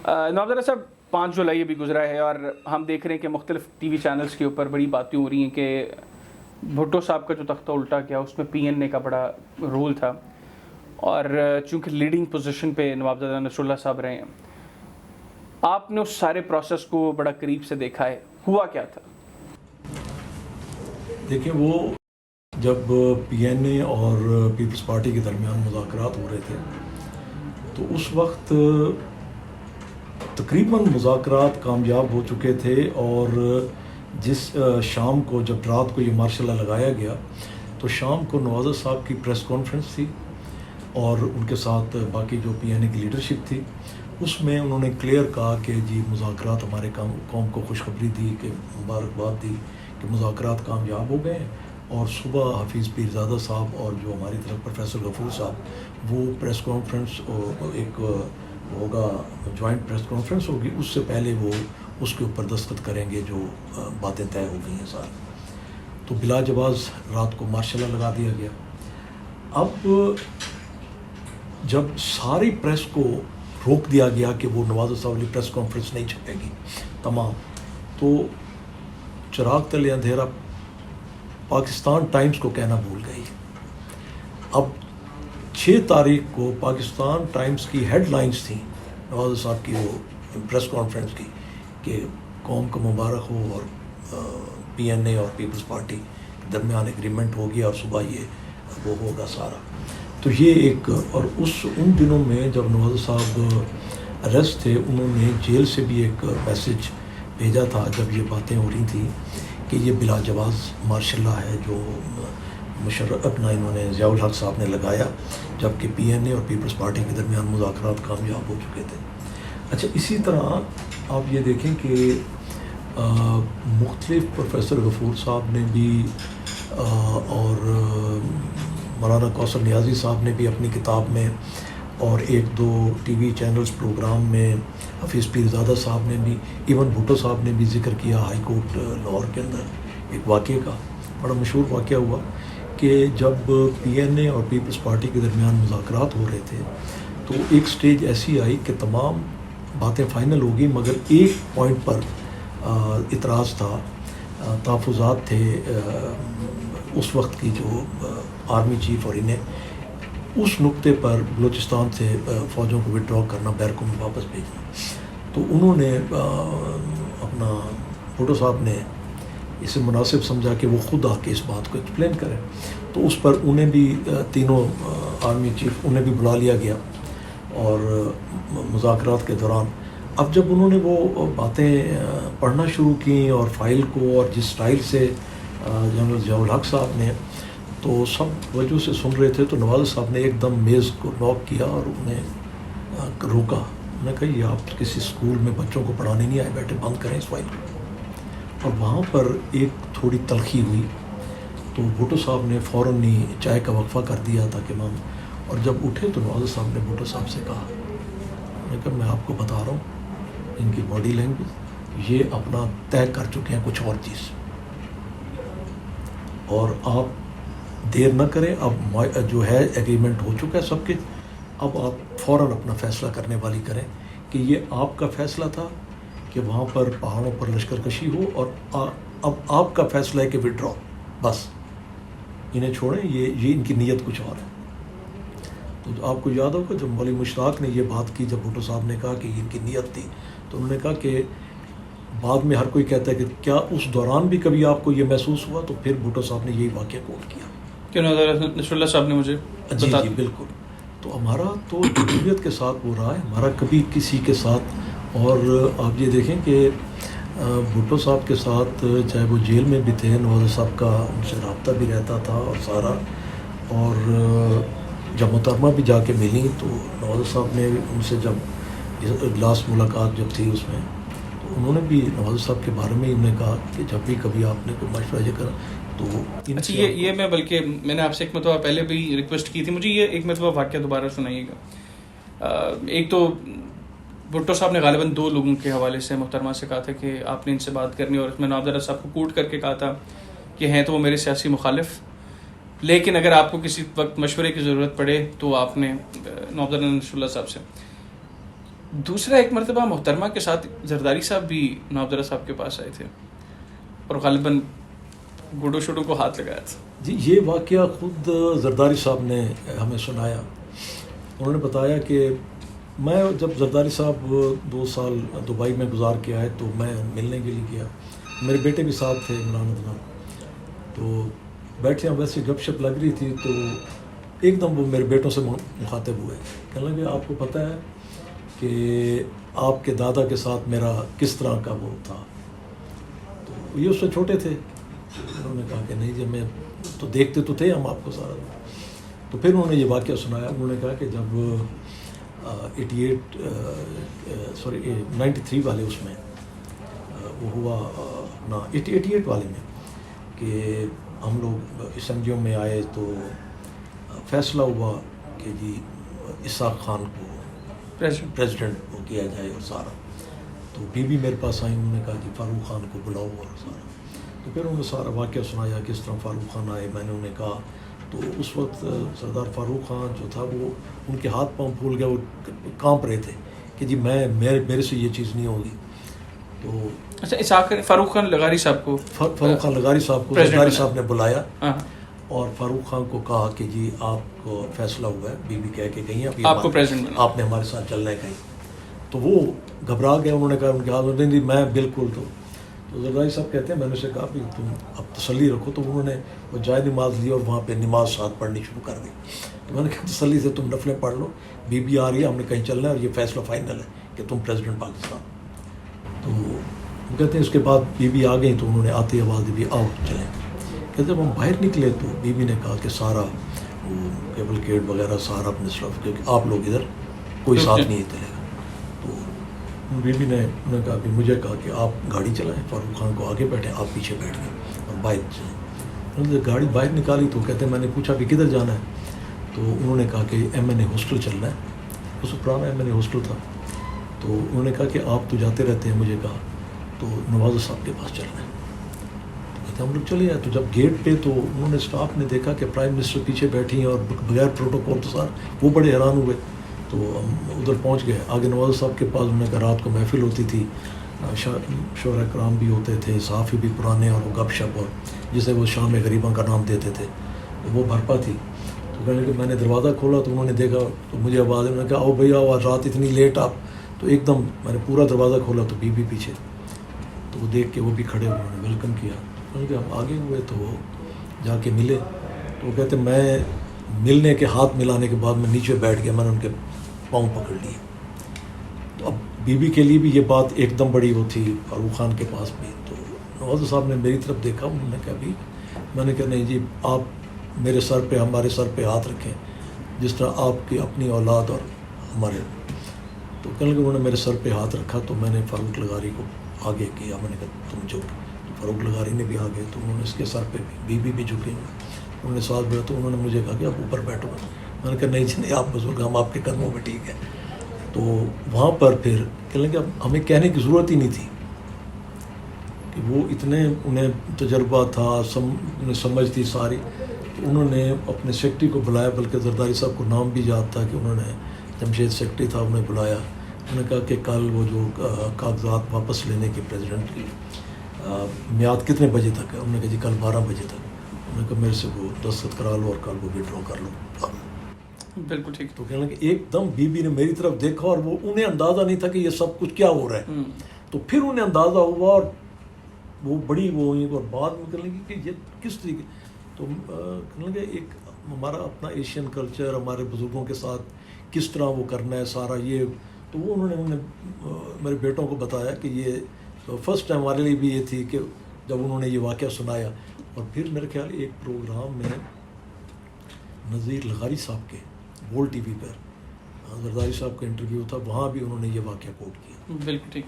نواب صاحب 5 جولائی ابھی گزرا ہے اور ہم دیکھ رہے ہیں کہ مختلف ٹی وی چینلز کے اوپر بڑی باتیں ہو رہی ہیں کہ بھٹو صاحب کا جو تختہ الٹا کیا اس میں پی این اے کا بڑا رول تھا، اور چونکہ لیڈنگ پوزیشن پہ نوابزادہ نصر اللہ صاحب رہے ہیں، آپ نے اس سارے پروسیس کو بڑا قریب سے دیکھا ہے، ہوا کیا تھا؟ دیکھیں، وہ جب پی این اے اور پیپلز پارٹی کے درمیان مذاکرات ہو رہے تھے تو اس وقت تقریباً مذاکرات کامیاب ہو چکے تھے، اور جس شام کو جب رات کو یہ مارشل لا لگایا گیا تو شام کو نوازر صاحب کی پریس کانفرنس تھی اور ان کے ساتھ باقی جو پی این اے کی لیڈرشپ تھی، اس میں انہوں نے کلیئر کہا کہ جی مذاکرات ہمارے قوم کو خوشخبری دی، کہ مبارکباد دی کہ مذاکرات کامیاب ہو گئے ہیں، اور صبح حفیظ پیرزادہ صاحب اور جو ہماری طرف پروفیسر غفور صاحب وہ پریس کانفرنس ایک ہوگا، جوائنٹ پریس کانفرنس ہوگی، اس سے پہلے وہ اس کے اوپر دستخط کریں گے جو باتیں طے ہو گئی ہیں ساری. تو بلا جواز رات کو مارشل لا لگا دیا گیا. اب جب ساری پریس کو روک دیا گیا کہ وہ نوازر صاحب والی پریس کانفرنس نہیں چھپے گی تمام، تو چراغ تلے اندھیرا پاکستان ٹائمز کو کہنا بھول گئی. اب 6 تاریخ کو پاکستان ٹائمز کی ہیڈ لائنز تھیں نوازر صاحب کی وہ پریس کانفرنس کی کہ قوم کو مبارک ہو، اور پی این اے اور پیپلز پارٹی کے درمیان ایگریمنٹ ہو گیا اور صبح یہ وہ ہوگا سارا. تو یہ ایک، اور ان دنوں میں جب نوازر صاحب اریسٹ تھے انہوں نے جیل سے بھی ایک میسج بھیجا تھا جب یہ باتیں ہو رہی تھیں کہ یہ بلا جواز مارشل لا ہے جو مشرف اپنا انہوں نے ضیاء الحق صاحب نے لگایا، جبکہ پی این اے اور پیپلز پارٹی کے درمیان مذاکرات کامیاب ہو چکے تھے. اچھا، اسی طرح آپ یہ دیکھیں کہ مختلف پروفیسر غفور صاحب نے بھی اور مولانا کوثر نیازی صاحب نے بھی اپنی کتاب میں، اور 1-2 ٹی وی چینلز پروگرام میں حفیظ پیرزادہ صاحب نے بھی، ایون بھٹو صاحب نے بھی ذکر کیا ہائی کورٹ لاہور کے اندر ایک واقعے کا، بڑا مشہور واقعہ ہوا کہ جب پی این اے اور پیپلز پارٹی کے درمیان مذاکرات ہو رہے تھے تو ایک سٹیج ایسی آئی کہ تمام باتیں فائنل ہو گئی، مگر ایک پوائنٹ پر اعتراض تھا، تحفظات تھے اس وقت کی جو آرمی چیف، اور انہیں اس نقطے پر بلوچستان سے فوجوں کو وڈرا کرنا، بیرکوں میں واپس بھیجنا. تو انہوں نے اپنا بھٹو صاحب نے اسے مناسب سمجھا کہ وہ خود آ کے اس بات کو ایکسپلین کریں. تو اس پر انہیں بھی تینوں آرمی چیف انہیں بھی بلا لیا گیا اور مذاکرات کے دوران اب جب انہوں نے وہ باتیں پڑھنا شروع کی اور فائل کو، اور جس سٹائل سے جنرل ضیاء الحق صاحب نے، تو سب وجہ سے سن رہے تھے، تو نواز صاحب نے ایک دم میز کو نوک کیا اور انہیں روکا. انہوں نے کہا یہ آپ کسی اسکول میں بچوں کو پڑھانے نہیں آئے، بیٹھے بند کریں اس فائل کو. اور وہاں پر ایک تھوڑی تلخی ہوئی تو بھٹو صاحب نے فوراً ہی چائے کا وقفہ کر دیا تھا کہ اور جب اٹھے تو نواز صاحب نے بھٹو صاحب سے کہا، میں کہا میں آپ کو بتا رہا ہوں ان کی باڈی لینگویج، یہ اپنا طے کر چکے ہیں کچھ اور چیز، اور آپ دیر نہ کریں، اب جو ہے ایگریمنٹ ہو چکا ہے سب کے، اب آپ فوراً اپنا فیصلہ کرنے والی کریں کہ یہ آپ کا فیصلہ تھا کہ وہاں پر پہاڑوں پر لشکر کشی ہو، اور اب آپ کا فیصلہ ہے کہ وڈرا، بس انہیں چھوڑیں، یہ ان کی نیت کچھ اور ہے. تو آپ کو یاد ہوگا جب مولوی مشتاق نے یہ بات کی، جب بھٹو صاحب نے کہا کہ ان کی نیت تھی، تو انہوں نے کہا کہ بعد میں ہر کوئی کہتا ہے کہ کیا اس دوران بھی کبھی آپ کو یہ محسوس ہوا؟ تو پھر بھٹو صاحب نے یہی واقعہ کوٹ کیا کہ نصر اللہ صاحب نے مجھے جی بالکل. تو ہمارا تو جمہوریت کے ساتھ وہ رہا ہے، ہمارا کبھی کسی کے ساتھ. اور آپ یہ دیکھیں کہ بھٹو صاحب کے ساتھ چاہے وہ جیل میں بھی تھے، نواز صاحب کا ان سے رابطہ بھی رہتا تھا اور سارا. اور جب محترمہ بھی جا کے ملی تو نواز صاحب نے ان سے جب لاسٹ ملاقات جب تھی اس میں، تو انہوں نے بھی نواز صاحب کے بارے میں انہوں نے کہا کہ جب بھی کبھی آپ نے کوئی مشورہ یہ کرا تو اچھا یہ میں بلکہ میں نے آپ سے ایک مرتبہ پہلے بھی ریکویسٹ کی تھی، مجھے یہ ایک مرتبہ واقعہ دوبارہ سنائیے گا. ایک تو بھٹو صاحب نے غالباً 2 لوگوں کے حوالے سے محترمہ سے کہا تھا کہ آپ نے ان سے بات کرنی، اور اس میں نوابزادہ صاحب کو کوٹ کر کے کہا تھا کہ ہیں تو وہ میرے سیاسی مخالف، لیکن اگر آپ کو کسی وقت مشورے کی ضرورت پڑے تو آپ نے نوابزادہ نصر اللہ صاحب سے. دوسرا ایک مرتبہ محترمہ کے ساتھ زرداری صاحب بھی نوابدرہ صاحب کے پاس آئے تھے اور غالباً گوڈو شوڈو کو ہاتھ لگایا تھا. جی یہ واقعہ خود زرداری صاحب نے ہمیں سنایا. انہوں نے بتایا کہ میں جب زرداری صاحب 2 سال دبئی میں گزار کے آئے تو میں ملنے کے لیے گیا. میرے بیٹے بھی ساتھ تھے عمران عدنان. تو بیٹھے ہیں ویسے گپ شپ لگ رہی تھی تو ایک دم وہ میرے بیٹوں سے مخاطب ہوئے. کہنے لگے آپ کو پتہ ہے کہ آپ کے دادا کے ساتھ میرا کس طرح کا وہ تھا. تو یہ اس سے چھوٹے تھے. انہوں نے کہا کہ نہیں جی میں تو دیکھتے تو تھے ہم آپ کو سارا. تو پھر انہوں نے یہ واقعہ سنایا. انہوں نے کہا کہ جب 93 والے اس میں وہ ہوا نا 88 والے میں کہ ہم لوگ اسمبلیوں میں آئے تو فیصلہ ہوا کہ جی اسحاق خان کو پریزیڈنٹ وہ کیا جائے اور سارا. تو بی میرے پاس آئی. انہوں نے کہا کہ فاروق خان کو بلاؤ اور سارا. تو پھر انہوں نے سارا واقعہ سنایا کس طرح فاروق خان آئے. میں نے انہیں کہا تو اس وقت سردار فاروق خان جو تھا وہ ان کے ہاتھ پاؤں پھول گیا, وہ کانپ رہے تھے کہ جی میرے سے یہ چیز نہیں ہوگی. تو اچھا فاروق خان لغاری صاحب کو زرداری صاحب نے بلایا اور فاروق خان کو کہا کہ جی آپ کو فیصلہ ہوا ہے. بی کہہ کے گئی ہیں آپ کو پریزیڈنٹ آپ نے ہمارے ساتھ چلنا ہے کہیں. تو وہ گھبرا گئے. انہوں نے کہا ان کے ہاتھ میں میں بالکل. تو زرداری صاحب کہتے ہیں میں نے اسے کہا کہ تم اب تسلی رکھو. تو انہوں نے وہ جائے نماز لی اور وہاں پہ نماز ساتھ پڑھنی شروع کر دی. تو میں نے کہا تسلی سے تم نفلیں پڑھ لو. بی آ رہی ہے, ہم نے کہیں چلنا ہے اور یہ فیصلہ فائنل ہے کہ تم پریزیڈنٹ پاکستان. تو وہ کہتے ہیں اس کے بعد بی آ گئی. تو انہوں نے آتے آواز دی آؤ چلیں. کہ جب ہم باہر نکلے تو بی نے کہا کہ سارا وہ کیبل کیٹ وغیرہ سارا اپنے طرف کیونکہ آپ لوگ ادھر کوئی ساتھ نہیں چلے گا. تو بی نے کہا کہ مجھے کہا کہ آپ گاڑی چلائیں, فاروق خان کو آگے بیٹھیں, آپ پیچھے بیٹھ گئے اور باہر چلیں. انہوں نے گاڑی باہر نکالی تو کہتے ہیں میں نے پوچھا کہ کدھر جانا ہے. تو انہوں نے کہا کہ MNA ہاسٹل چلنا ہے. اس کو پرانا MNA ہاسٹل تھا. تو انہوں نے کہا کہ آپ تو جاتے رہتے ہیں. مجھے کہا تو نواز صاحب کے پاس چلنا ہے. ہم لوگ چلے جائے. تو جب گیٹ پہ تو انہوں نے اسٹاف نے دیکھا کہ پرائم منسٹر پیچھے بیٹھی ہیں اور بغیر پروٹوکول تو سارا, وہ بڑے حیران ہوئے. تو ہم ادھر پہنچ گئے. آگے نواز صاحب کے پاس انہوں نے کہا رات کو محفل ہوتی تھی, شعراء کرام بھی ہوتے تھے, صحافی بھی پرانے, اور وہ گپ شپ اور جسے وہ شام غریباں کا نام دیتے تھے وہ بھرپا تھی. تو کہنے کہ میں نے دروازہ کھولا تو انہوں نے دیکھا تو مجھے آواز, انہوں نے کہا آؤ بھیا آؤ, رات اتنی لیٹ آپ. تو ایک دم میں نے پورا دروازہ کھولا تو بی پیچھے. تو وہ دیکھ کے وہ بھی کھڑے ہوئے, انہوں نے ویلکم کیا. کہ ہم آگے ہوئے تو وہ جا کے ملے. تو وہ کہتے میں ملنے کے ہاتھ ملانے کے بعد میں نیچے بیٹھ گیا. میں نے ان کے پاؤں پکڑ لیے. تو اب بی کے لیے بھی یہ بات ایک دم بڑی وہ تھی, فاروق خان کے پاس بھی. تو نواز صاحب نے میری طرف دیکھا. انہوں نے کہا بھی, میں نے کہا نہیں جی آپ میرے سر پہ ہمارے سر پہ ہاتھ رکھیں جس طرح آپ کی اپنی اولاد اور ہمارے. تو کہنے لگے انہوں نے میرے سر پہ ہاتھ رکھا. تو میں نے فاروق لغاری کو آگے کیا. میں نے کہا تم چپ. فاروق لغاری نے بھی آگے. تو انہوں نے اس کے سر پہ بھی جھکے ہوئے. انہوں نے ساتھ بیٹھا. تو انہوں نے مجھے کہا کہ آپ اوپر بیٹھو. میں نے کہا نہیں جی نہیں آپ بزرگ, ہم آپ کے قدموں میں ٹھیک ہے. تو وہاں پر پھر کہنے لگے اب ہمیں کہنے کی ضرورت ہی نہیں تھی کہ وہ اتنے انہیں تجربہ تھا, انہیں سمجھ تھی ساری. تو انہوں نے اپنے سیکرٹری کو بلایا, بلکہ زرداری صاحب کو نام بھی یاد تھا کہ انہوں نے جمشید سیکرٹری تھا انہیں بلایا. انہوں نے کہا کہ کل وہ جو کاغذات واپس لینے کی پریزیڈنٹ کی میعاد کتنے بجے تک ہے. انہوں نے کہا جی کل 12 بجے تک. انہوں نے کہا میرے سے وہ دستخط کرا لو اور کل وہ وڈرا کر لو. بالکل ٹھیک. تو کہنے لگے ایک دم بی نے میری طرف دیکھا اور وہ انہیں اندازہ نہیں تھا کہ یہ سب کچھ کیا ہو رہا ہے. تو پھر انہیں اندازہ ہوا اور وہ بڑی وہ ہوئی اور بعد میں کہنے لگی کہ یہ کس طریقے. تو کہنے لگے ایک ہمارا اپنا ایشین کلچر, ہمارے بزرگوں کے ساتھ کس طرح وہ کرنا ہے سارا یہ. تو وہ انہوں نے میرے بیٹوں کو بتایا کہ یہ فرسٹ ٹائم ہمارے لیے بھی یہ تھی کہ جب انہوں نے یہ واقعہ سنایا. اور پھر میرے خیال ایک پروگرام میں نذیر لغاری صاحب کے گول ٹی وی پر زرداری صاحب کا انٹرویو تھا, وہاں بھی انہوں نے یہ واقعہ کوٹ کیا. بالکل ٹھیک.